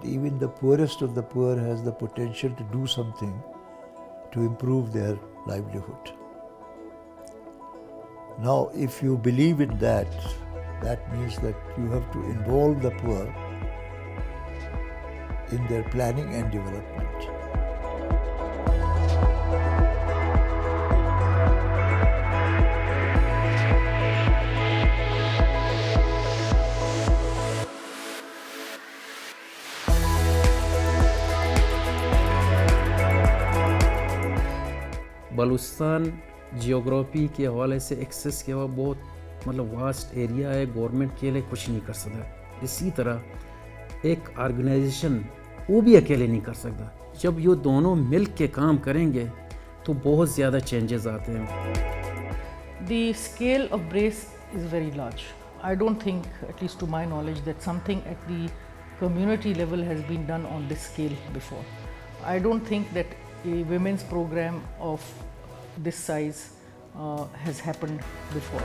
even the poorest of the poor has the potential to do something to improve their livelihood. Now, if you believe in that, that means that you have to involve the poor in their planning and development. Balochistan geography के हवाले से access के बहुत मतलब vast area है, government के लिए कुछ नहीं कर सकता। इसी तरह एक ऑर्गेनाइजेशन वो भी अकेले नहीं कर सकता। जब ये दोनों मिल के काम करेंगे तो बहुत ज़्यादा चेंजेस आते हैं। The scale of BRACE is very large. I don't think, at least to my knowledge, that something at the community level has been done on this scale before. I don't think that a women's program of this size has happened before.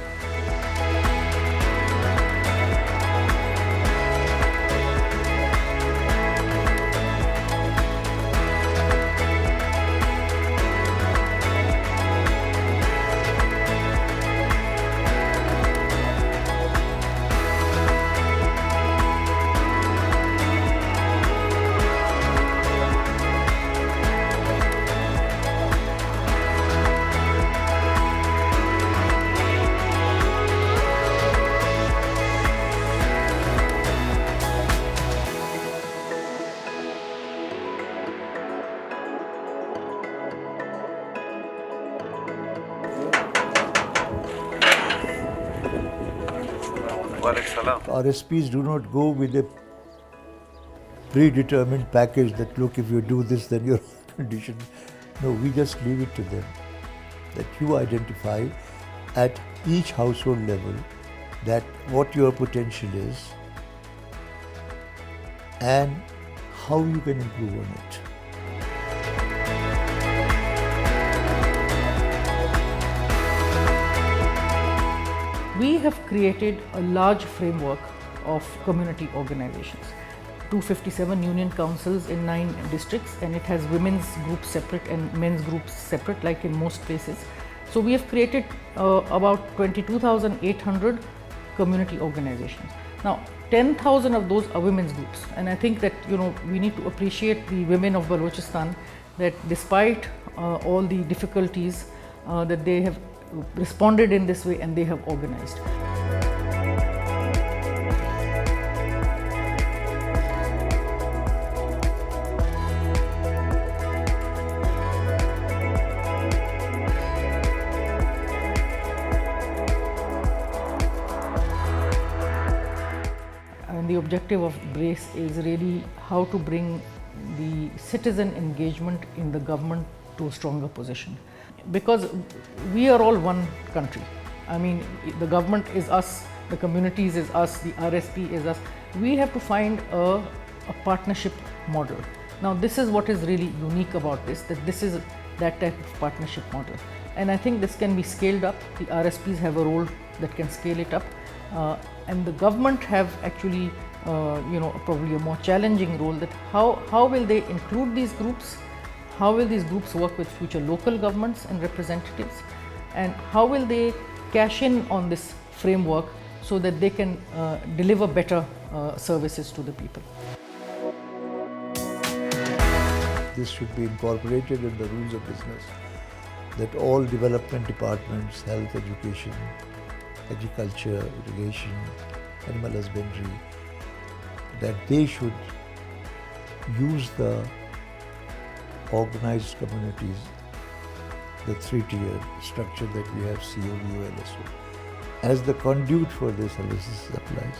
RSPs do not go with a predetermined package that look, if you do this then you're conditioned. No, we just leave it to them, that you identify at each household level that what your potential is and how you can improve on it. We have created a large framework of community organizations. 257 union councils in 9 districts, and it has women's groups separate and men's groups separate, like in most places. So we have created about 22,800 community organizations. Now 10,000 of those are women's groups, and I think that we need to appreciate the women of Balochistan, that despite all the difficulties that they have responded in this way and they have organized. And the objective of BRACE is really how to bring the citizen engagement in the government to a stronger position. Because we are all one country. I mean, the government is us, the communities is us, the RSP is us. We have to find a partnership model. Now this is what is really unique about this, that this is that type of partnership model. And I think this can be scaled up. The RSPs have a role that can scale it up. And the government have actually, probably a more challenging role, that how will they include these groups? How will these groups work with future local governments and representatives, and how will they cash in on this framework so that they can deliver better services to the people? This should be incorporated in the rules of business, that all development departments, health, education, agriculture, irrigation, animal husbandry, that they should use the organized communities, the 3-tier structure that we have, COVO, LSO, as the conduit for their services supplies.